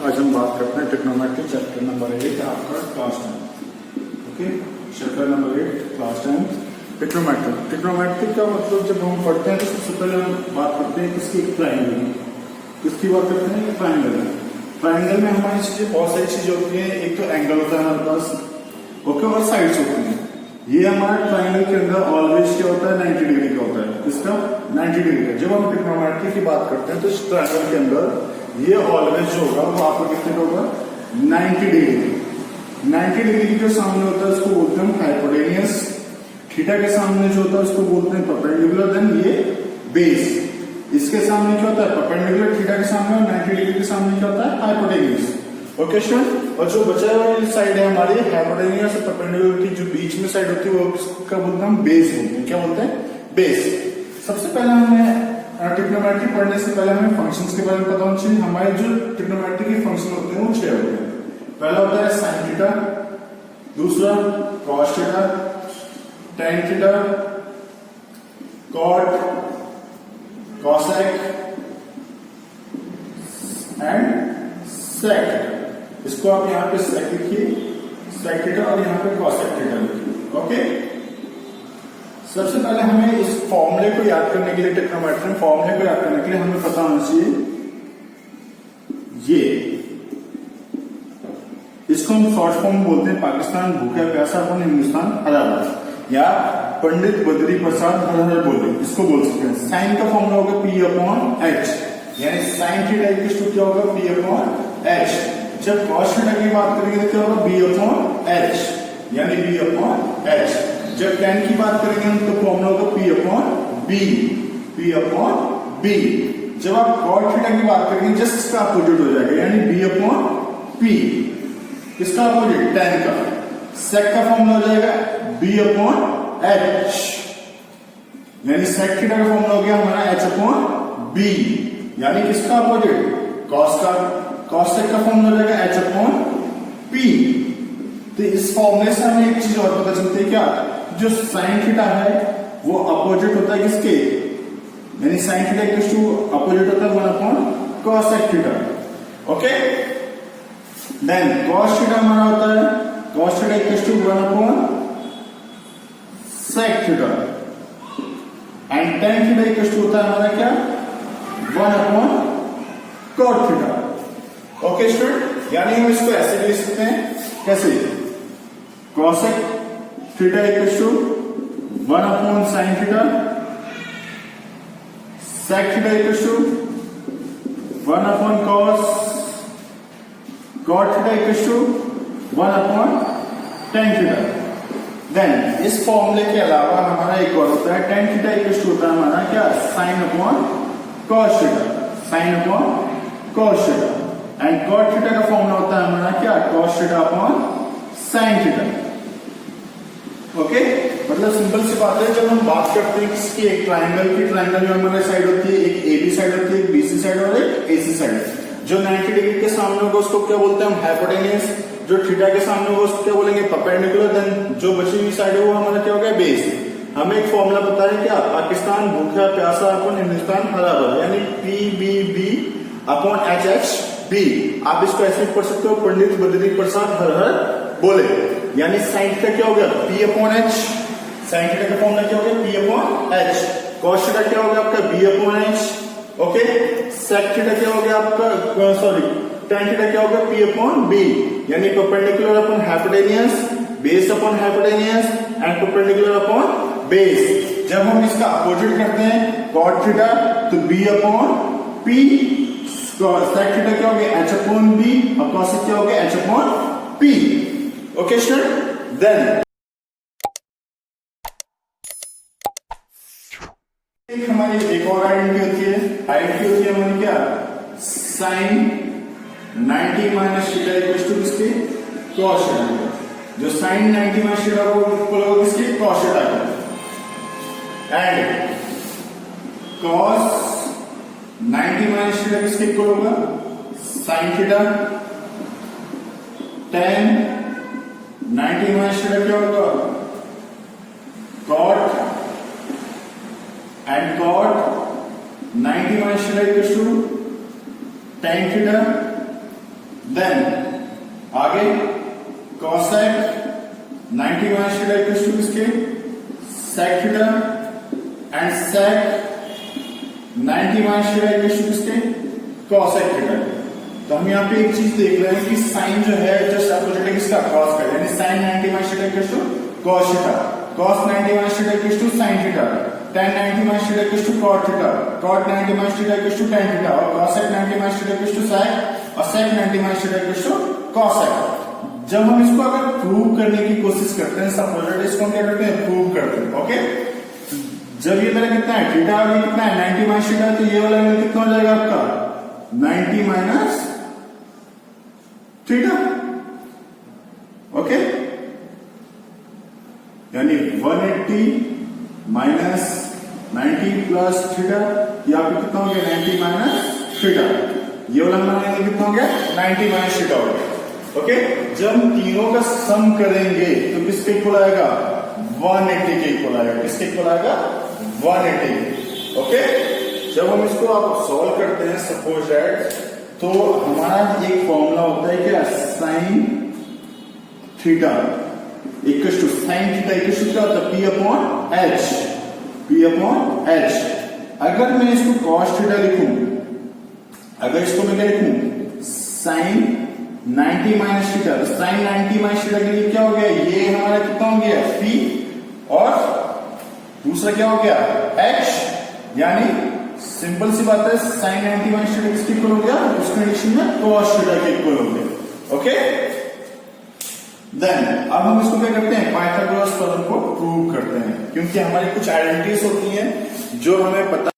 आज हम बात करते हैं ट्रिग्नोमेट्री चैप्टर नंबर 8 आपका class 10। Okay, chapter number 8 class 10 trigonometry. Trigonometry का मतलब जब हम पढ़ते हैं तो सबसे पहले हम बात करते हैं किसकी, ट्राइंगल की। किसकी बात करते हैं? ट्राइंगल। ट्राइंगल में हमारी चीजें बहुत सारी चीजें होती हैं। एक तो एंगल होता है हमारे पास, ओके, और साइड्स होती हैं। ये हमारे ट्राइंगल के अंदर ऑलवेज क्या होता है? 90 डिग्री का होता है। किसका? 90 डिग्री का। जब हम ट्रिग्नोमेट्री की बात करते हैं तो इस ट्राइंगल के अंदर ये ऑलवेज जो होगा वो आपको कितने का होगा? 90 डिग्री। 90 डिग्री के सामने होता है उसको बोलते हैं हाइपोटेनियस। थीटा के सामने जो होता है उसको बोलते हैं परपेंडिकुलर। देन ये बेस। इसके सामने क्या होता है? परपेंडिकुलर। थीटा के सामने और 90 डिग्री के सामने क्या होता है? हाइपोटेनियस। ओके स्टूडेंट, और जो बचा हुआ साइड है हमारी हाइपोटेनियस और परपेंडिकुलर की जो बीच में साइड होती है वो किसका बोलते हैं? हम बेस बोलते हैं। क्या बोलते हैं? बेस। सबसे पहले हमें ट्रिग्नोमेट्री पढ़ने से पहले हमें फंक्शंस के बारे में पता होना चाहिए। हमारे जो ट्रिग्नोमेट्री के फंक्शन होते हैं वो 6 होते हैं। पहला होता है साइन थीटा, दूसरा cos theta, tan theta, cot, cosec and sec. इसको आप यहां पे सेक लिखिए, सेक थीटा, और यहां पे कॉसेक थीटा लिखिए। ओके, सबसे पहले हमें इस फॉर्मूले को याद करने के लिए, ट्रिग्नोमेट्री फॉर्मूले को याद करने के लिए हमें पता होना चाहिए ये, इसको हम शॉर्ट फॉर्म बोलते हैं पाकिस्तान भूखा प्यासा अपन हिंदुस्तान हरा भरा, या पंडित बद्री प्रसाद हर हर बोले, इसको बोल सकते हैं। साइन का फॉर्मूला होगा पी अपॉन एच, यानी साइन थीटा इक्वल टू क्या होगा? P upon H. जब कॉस थीटा की बात करेंगे तो क्या होगा? बी अपॉन एच, यानी बी अपॉन एच। जब टेन की बात करेंगे हम तो फॉर्मूला होगा P upon B, P upon B. जब आप कॉट थीटा की बात करेंगे जस्ट इसका अपोजिट हो जाएगा, यानी बी अपॉन पी। किसका अपोजिट? टेन का। सेक का फॉर्मूला हो जाएगा बी अपॉन एच, यानी सेक थीटा का फॉर्मूला हो गया हमारा एच अपॉन बी, यानी किसका अपोजिट? कॉस का। कॉस सेक का फॉर्मूला हो जाएगा एच अपॉन पी। तो इस फॉर्मूले से हमें एक चीज और पता चलती है, क्या? जो साइन थीटा है वो अपोजिट होता है किसके? यानी sine theta equal to opposite होता है 1 upon cosec theta. Okay, then cos theta हमारा होता है cos theta equal to 1 upon sec theta, and tan theta equal to होता है हमारा क्या? 1 upon cot theta. Okay student, यानी हम इसको ऐसे लिख सकते हैं, कैसे? Cosec theta equal to 1 upon sine theta, sec theta equal to 1 upon cos, cot theta equal to 1 upon tan theta. Then इस फॉर्मूले के अलावा हमारा एक और होता है टेन थीटा इक्वल टू होता है हमारा क्या? Sine upon cos theta, sine upon cos theta, and cot theta का फॉर्मूला होता है हमारा क्या? Cos theta upon sine theta. Okay, मतलब सिंपल सी बात है, जब हम बात करते हैं किसकी? एक ट्राइंगल की। ट्राइंगल में हमारे साइड होती है, एक एबी साइड होती है, एक बीसी साइड और एक एसी साइड। जो 90 डिग्री के सामने होगा उसको क्या बोलते हैं? हम हाइपोटेनियस। जो थीटा के सामने होगा उसको क्या बोलेंगे? परपेंडिकुलर। देन जो बची हुई साइड है वो हमारा क्या होगा? बेस। हमें एक फॉर्मूला पता है क्या? पाकिस्तान भूखा प्यासा अपन हिंदुस्तान हरा भरा, यानी P B B upon H H B. आप इसको ऐसे पढ़ सकते हो, पंडित बद्री प्रसाद हर हर बोले, यानी साइन थीटा क्या हो गया? P upon H. Sine theta का फॉर्मूला क्या हो गया? P upon H. Cos theta क्या हो गया आपका? B upon H. Okay, sec theta क्या हो गया आपका? सॉरी, टेन थीटा क्या हो गया? पी अपॉन बी, यानी perpendicular upon hypotenuse, base upon hypotenuse, and perpendicular upon base. जब हम इसका अपोजिट करते हैं कॉट थीटा तो B upon P, sec theta क्या हो गया? एच अपॉन बी, और कॉसेक क्या हो गया? H upon P. Okay student, then एक हमारी एक और आइडेंटिटी होती है। आइडेंटिटी होती है हमारी क्या? Sine 90 minus theta equal to किसके? Cos theta. जो साइन 90 माइनस थीटा को इक्वल होगा किसके? कॉस थीटा का, एंड कॉस 90 माइनस थीटा किसके इक्वल होगा? Sine theta. Tan 90 minus theta क्या होगा? Cot, and cot 90 minus theta equal to tan theta then आगे cosec 90 minus theta equal to किसके sec theta and sec 90 minus theta equal to किसके cosec theta. तो हम यहाँ पे एक चीज देख रहे हैं कि साइन जो है जस्ट अपोजिट है किसका cos का, यानी sin 90 minus theta equal to cos theta, cos 90 minus theta equal to sin theta, tan 90 minus theta equal to cot theta, cot 90 minus theta equal to tan theta, और cosec 90 minus theta equal to sec, और sec 90 minus theta equal to cosec। जब हम इसको अगर prove करने की कोशिश करते हैं सपोजिट, इसको हम क्या करते हैं प्रूव करते हैं। ओके, जब ये मेरा कितना है थीटा और ये कितना है 90 माइनस थीटा, तो ये वाला एंगल कितना हो जाएगा आपका 90 माइनस थीटा। ओके, यानी 180 माइनस 90 प्लस थीटा, ये आपको कितना हो गया 90 माइनस थीटा। ये वाला हमारा एंगल कितना हो गया 90 माइनस थीटा हो गया। ओके, जब हम तीनों का सम करेंगे तो किसके इक्वल आएगा 180 के इक्वल आएगा, किसके इक्वल आएगा 180। ओके, जब हम इसको आप सॉल्व करते हैं सपोज दैट, तो हमारा एक फॉर्मूला होता है क्या sine theta equal to sine theta equal to क्या होता है P upon H, P upon H। अगर मैं इसको cos थीटा लिखूं, अगर इसको मैं क्या लिखूं साइन 90 माइनस थीटा, तो साइन 90 माइनस थीटा के लिए क्या हो गया, ये हमारा कितना हो गया P, और दूसरा क्या हो गया H, यानी सिंपल सी बात है साइन 90 माइनस थीटा किसके इक्वल हो गया, उस कंडीशन में cos थीटा के इक्वल हो गया। ओके, देन अब हम इसको क्या करते हैं पाइथागोरस थ्योरम को प्रूव करते हैं, क्योंकि हमारी कुछ आइडेंटिटीज होती हैं जो हमें पता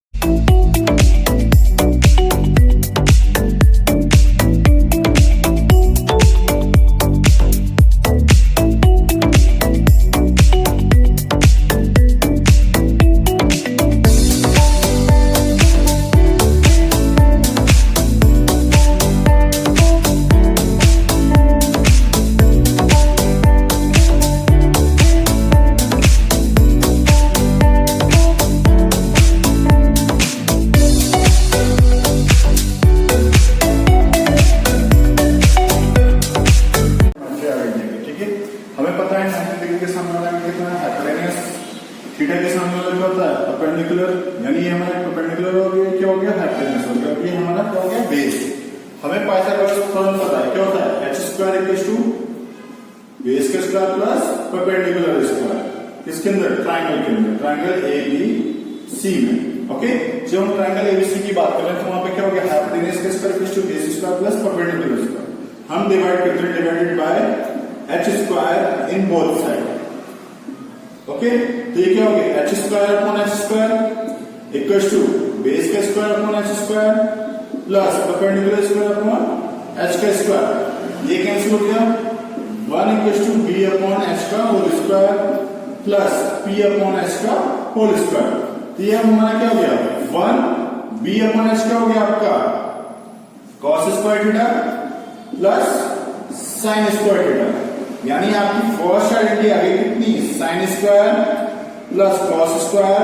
थीटा के सामने वाला क्या होता है परपेंडिकुलर, यानी ये हमारा परपेंडिकुलर हो गया, क्या हो गया हाइपोटेन्यूज हो गया, ये हमारा क्या हो गया बेस। हमें पाइथागोरस थ्योरम पता है क्या होता है h square equal to base का स्क्वायर प्लस परपेंडिकुलर स्क्वायर, किसके अंदर ट्राइंगल के अंदर, ट्राइंगल ABC में। ओके, जब हम ट्राइंगल ABC की बात कर रहे हैं तो वहां पे क्या हो गया हाइपोटेन्यूज का square equal to base square plus perpendicular square. हम डिवाइड करते हैं divided by h square in both side. Okay, तो ये क्या हो गया h square upon h square equal to base का square upon h square plus perpendicular square upon h का स्क्वायर। ये कैंसिल हो गया 1 equal to b upon h का whole square plus p upon h का होल स्क्वायर। तो ये हमारा क्या हो गया 1 b अपॉन h का हो गया आपका cos square theta plus sin square theta, यानी आपकी फर्स्ट आइडेंटिटी आ गई कितनी sine square plus cos square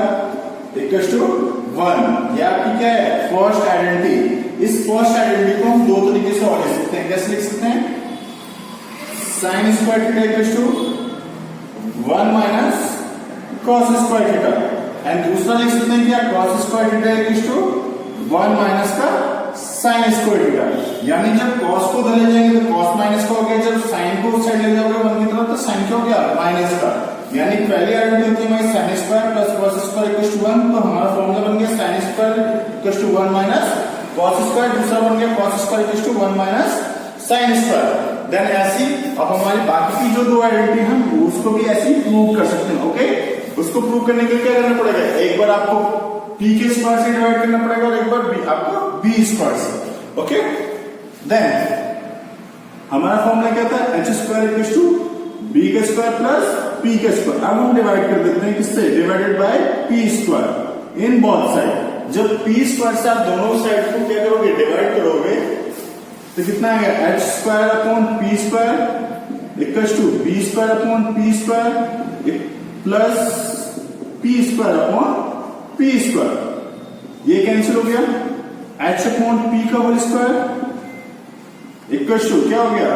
equal to 1। ये आपकी क्या है फर्स्ट आइडेंटिटी। इस फर्स्ट आइडेंटिटी को हम दो तरीके से और लिख सकते हैं, कैसे लिख सकते हैं sine square theta equal to 1 minus cos square theta, and दूसरा लिख सकते हैं क्या cos square theta equal to 1 minus का साइन स्क्वायर थीटा। यानी जब cos को उधर ले जाएंगे तो cos माइनस का हो गया, जब साइन को उस साइड ले जाओगे 1 की तरफ तो साइन क्या हो गया माइनस का। यानी पहली आइडेंटिटी होती है हमारी sine square plus cos square equal to 1, तो हमारा फॉर्मूला बन गया sine square equal to 1 minus cos square, दूसरा बन गया cos square equal to 1 minus sine square. Then ऐसी अब हमारी बाकी की जो दो आइडेंटिटी हम उसको भी ऐसे प्रूव कर सकते हैं। ओके, उसको प्रूव करने के लिए क्या करना पड़ेगा, एक बार आपको p के स्क्वायर से डिवाइड करना पड़ेगा और एक बार b आपको b स्क्वायर से। ओके, देन हमारा फॉर्मूला क्या था h square equal to b का स्क्वायर प्लस p का स्क्वायर। अब हम डिवाइड कर देते हैं किससे divided by p square in both side. जब p स्क्वायर से आप दोनों साइड को क्या करोगे डिवाइड करोगे तो कितना आएगा h square upon p square equal to b square upon p square plus p square upon p square. ये कैंसिल हो गया h अपॉन p का whole square equal equal to क्या हो गया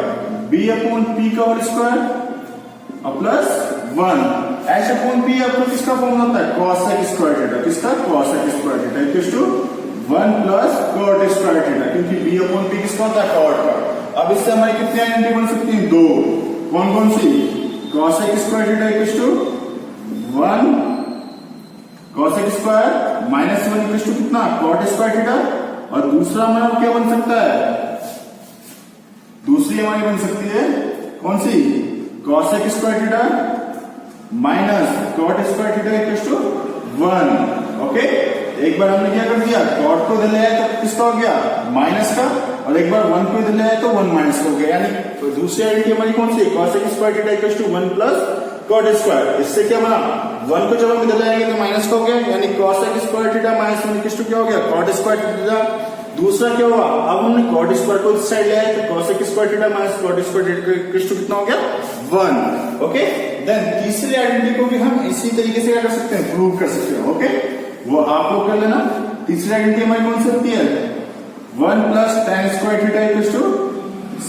बी अपॉन पी का whole square plus 1 H upon P आपको किसका फॉर्म होता है कॉसेक स्क्वायर थीटा, किसका cosec square theta equal to 1 plus cot square theta, क्योंकि बी अपॉन पी किसका होता है कॉट का। अब इससे हमारी कितनी आइडेंटिटी बन सकती हैं दो, कौन कौन सी cosec square theta equal to 1 cosec square minus 1 equal to कितना कॉट स्क्वायर थीटा, और दूसरा हमारा क्या बन सकता है दूसरी हमारी बन सकती है कौन सी cosec square theta minus cot square theta equal to 1। Okay, एक बार हमने क्या कर दिया कॉट को इधर ले आया तो किसका हो गया माइनस का, और एक बार 1 को इधर ले आया तो 1 माइनस का हो गया, यानी तो दूसरी आइडेंटिटी हमारी कौन सी cosec square theta equal to 1 plus cot square. इससे क्या बना 1 को जब हम इधर ले आएंगे तो माइनस का हो गया, यानी cosec square theta minus 1 equal to क्या हो गया कॉट स्क्वायर थीटा। दूसरा क्या हुआ अब हमने कॉट स्क्वायर को इस साइड ले आया तो cosec square theta minus cot square theta equal to कितना हो गया 1। ओके, देन तीसरी आइडेंटिटी को भी हम इसी तरीके से क्या कर सकते हैं प्रूव कर सकते हैं। ओके, वो आप लोग कर लेना। तीसरी आइडेंटिटी हमारी कौन सी होती है 1 plus tan square theta equal to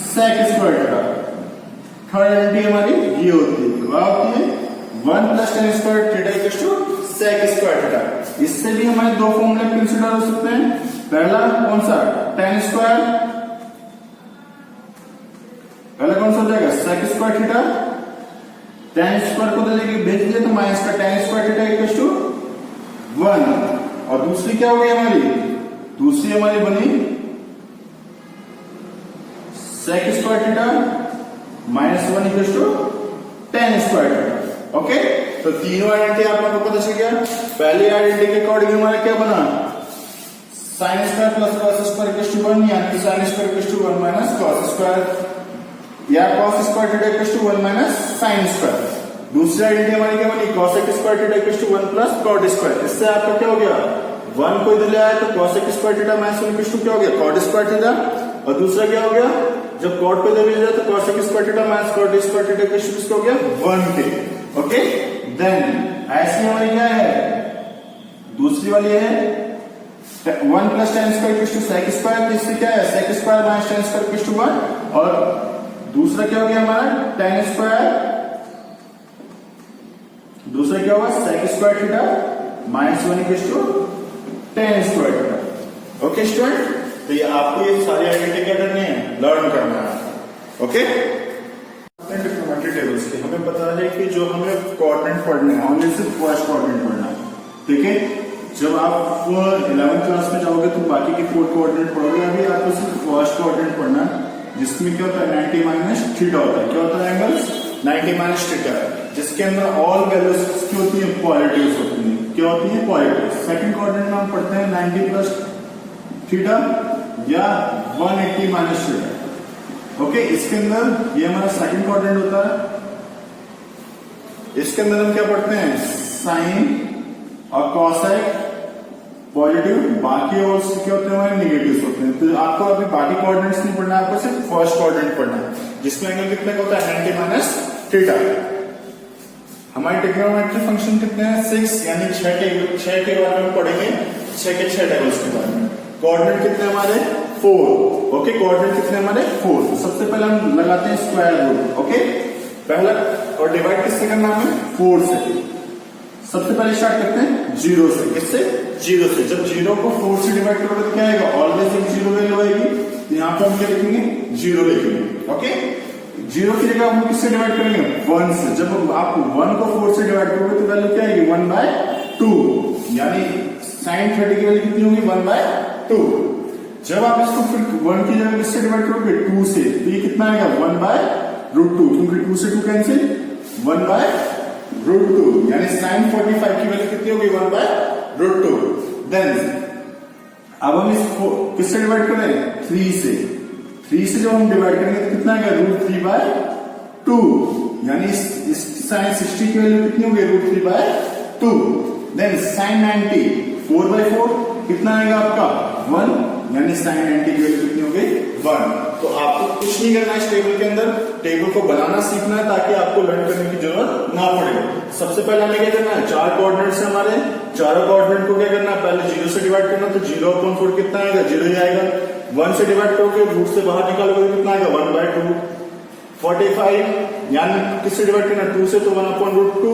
sec square theta. Third identity हमारी ये होती है क्या होती है 1 plus tan square theta equal to sec square theta. इससे भी हमारे दो फॉर्मूले कंसीडर हो सकते हैं। पहला कौन सा tan स्क्वायर, पहला कौन सा हो जाएगा sec square theta, tan square को लेके भेज दिया तो माइनस का tan square theta equal to 1। और दूसरी क्या हो गई हमारी दूसरी हमारी बनी sec square theta minus 1 equal to tan square theta. Okay, तो तीनों आइडेंटिटी आप लोगों को पता चल गया। पहली आइडेंटिटी के अकॉर्डिंग हमारा क्या बना sine square plus cos square equal to 1, यानी sine square equal to 1 minus cos square, या cos square theta equal to 1 minus sine square. दूसरी आइडेंटिटी हमारी क्या बनी cosec square theta equal to 1 plus cot square. इससे आपका क्या हो गया 1 को इधर ले आया तो cosec square theta minus 1 equal to क्या हो गया कॉट स्क्वायर थीटा, और दूसरा क्या हो गया जब कॉट को इधर ले जाए तो cosec square theta minus cot square theta equal to किसका हो गया 1 के। ओके, देन ऐसी हमारी क्या है दूसरी वाली है 1 plus tan square equal to sec square. इससे क्या है sec square minus tan square equal to 1, और दूसरा क्या हो गया हमारा tan स्क्वायर, दूसरा क्या होगा sec square theta minus 1 equal to tan square theta. Okay student, तो ये आपको ये सारी आइडेंटिटी क्या करनी है लर्न करना है। ओके, ट्रिग्नोमेट्री टेबल्स की हमें पता है कि जो हमें कोऑर्डिनेट पढ़ने हैं ओनली सिर्फ फर्स्ट कोऑर्डिनेट पढ़ना है। ठीक है, जब आप 11th क्लास में जाओगे तो बाकी के 4 कोऑर्डिनेट पढ़ोगे, अभी आपको सिर्फ फर्स्ट कोऑर्डिनेट पढ़ना है, जिसमें क्या होता है 90 माइनस थीटा होता है। क्या होता है एंगल्स 90 माइनस थीटा, जिसके अंदर ऑल वैल्यूज की होती है पॉजिटिव होती है। क्या होती है पॉजिटिव। सेकंड कोऑर्डिनेट में हम पढ़ते हैं 90 प्लस थीटा या 180 माइनस थीटा। ओके, इसके अंदर ये हमारा सेकंड कोऑर्डिनेट होता है। इसके अंदर हम क्या पढ़ते हैं साइन और कॉसेक पॉजिटिव, बाकी और क्या होते हैं हमारे निगेटिव होते हैं। तो आपको अभी बाकी कोऑर्डिनेट्स नहीं पढ़ना है, आपको सिर्फ फर्स्ट कोऑर्डिनेट पढ़ना है, जिसमें एंगल कितने का होता है 90 माइनस थीटा। हमारे ट्रिग्नोमेट्री फंक्शन कितने हैं 6, यानी 6 के बारे में पढ़ेंगे, 6 के 6 टेबल्स के बारे में। कोऑर्डिनेट कितने हमारे 4। ओके, कोऑर्डिनेट कितने हमारे 4। तो सबसे पहले हम लगाते हैं स्क्वायर रूट। ओके, पहला और डिवाइड किससे करना है 4 से। सबसे पहले स्टार्ट करते हैं 0 से। किससे 0 से। जब 0 को 4 से डिवाइड करोगे तो क्या आएगा ऑलवेज एक 0 वैल्यू आएगी, तो यहाँ पे हम क्या लिखेंगे 0 लिखेंगे। ओके, 0 की जगह हम किससे डिवाइड करेंगे 1 से। जब आप 1 को 4 से डिवाइड करोगे तो वैल्यू क्या आएगी 1/2, यानी sin 30 की वैल्यू कितनी होगी 1/2। जब आप इसको फिर 1 की जगह किससे डिवाइड करोगे 2 से, तो ये कितना आएगा 1/√2, क्योंकि 2 से 2 कैंसिल 1/√2, यानी sin 45 की वैल्यू कितनी होगी 1/√2। देन अब हम इसको किससे डिवाइड करें 3 से। 3 से जब हम डिवाइड करेंगे तो कितना आएगा √3/2, यानी इस sin 60 की वैल्यू कितनी होगी √3/2। देन sin 90 4/4 कितना आएगा आपका 1, यानी sin 90 की वैल्यू कितनी हो गई 1। तो आपको कुछ नहीं करना है इस टेबल के अंदर, टेबल को बनाना सीखना है ताकि आपको लर्न करने की जरूरत ना पड़े। सबसे पहले हमें क्या करना है, 4 कोऑर्डिनेट्स है हमारे, चारों कोऑर्डिनेट को क्या करना है, पहले 0 से डिवाइड करना, तो 0/4 कितना आएगा, 0 ही आएगा। 1 से डिवाइड करोगे, रूट से बाहर निकालोगे कितना आएगा, 1/2। 45 यानी किससे डिवाइड करना, 2 से, तो 1/√2।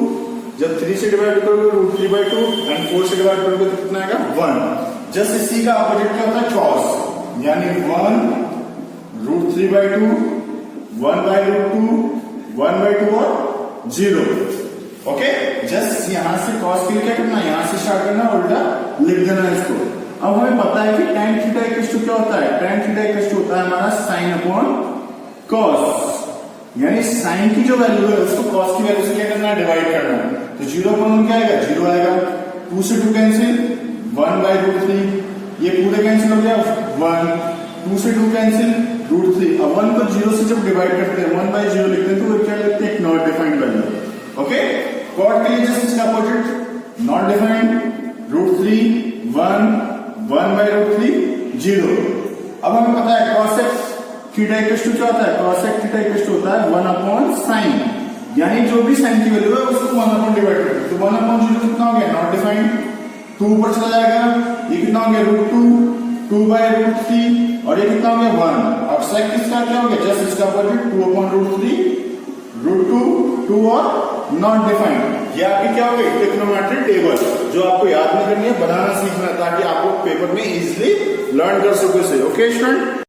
जब 3 से डिवाइड करोगे √3/2 एंड 4 से डिवाइड करोगे तो कितना आएगा, 1। जस्ट इसी का अपोजिट क्या होता है, क्रॉस, यानी 1√3/2, 1/√2, 1/2 और 0। ओके, जस्ट यहां से कॉस के लिए क्या करना है, यहां से स्टार्ट करना, उल्टा लिख देना इसको। अब हमें पता है कि tan थीटा इक्वल टू क्या होता है, tan थीटा इक्वल टू होता है हमारा sin/cos, यानी साइन की जो वैल्यू है उसको कॉस की वैल्यू से क्या करना है, डिवाइड करना है। तो 0/1 क्या आएगा, 0 आएगा। 2 से 2 कैंसिल, 1/√3, ये पूरे कैंसिल हो गया, 1। 2 से 2 कैंसिल, √3। अब 1 को 0 से जब डिवाइड करते हैं 1/0 लिखते हैं, तो वो क्या लिखते हैं, not defined value. Okay, cot के लिए जस्ट इसका अपोजिट, नॉट डिफाइंड, √3, 1, 1/√3, 0। अब हमें पता है cos थीटा इक्वल टू क्या होता है, cos थीटा इक्वल टू होता है 1/sin, यानी जो भी साइन की वैल्यू है उसको 1 डिवाइड करते हैं। तो 1/0 कितना हो गया, नॉट डिफाइंड, 2 ऊपर चला जाएगा, ये कितना हो गया, √2, 2/√3, और ये कितना हो गया, 1। अब सेक किसका क्या हो गया, जस्ट इसका अपोजिट, 2/√3, √2, 2 और नॉट डिफाइंड। ये आपकी क्या हो गई, ट्रिग्नोमेट्रिक टेबल, जो आपको याद नहीं करनी है, बनाना सीखना है ताकि आपको पेपर में इजिली लर्न कर सको इसे। Okay student.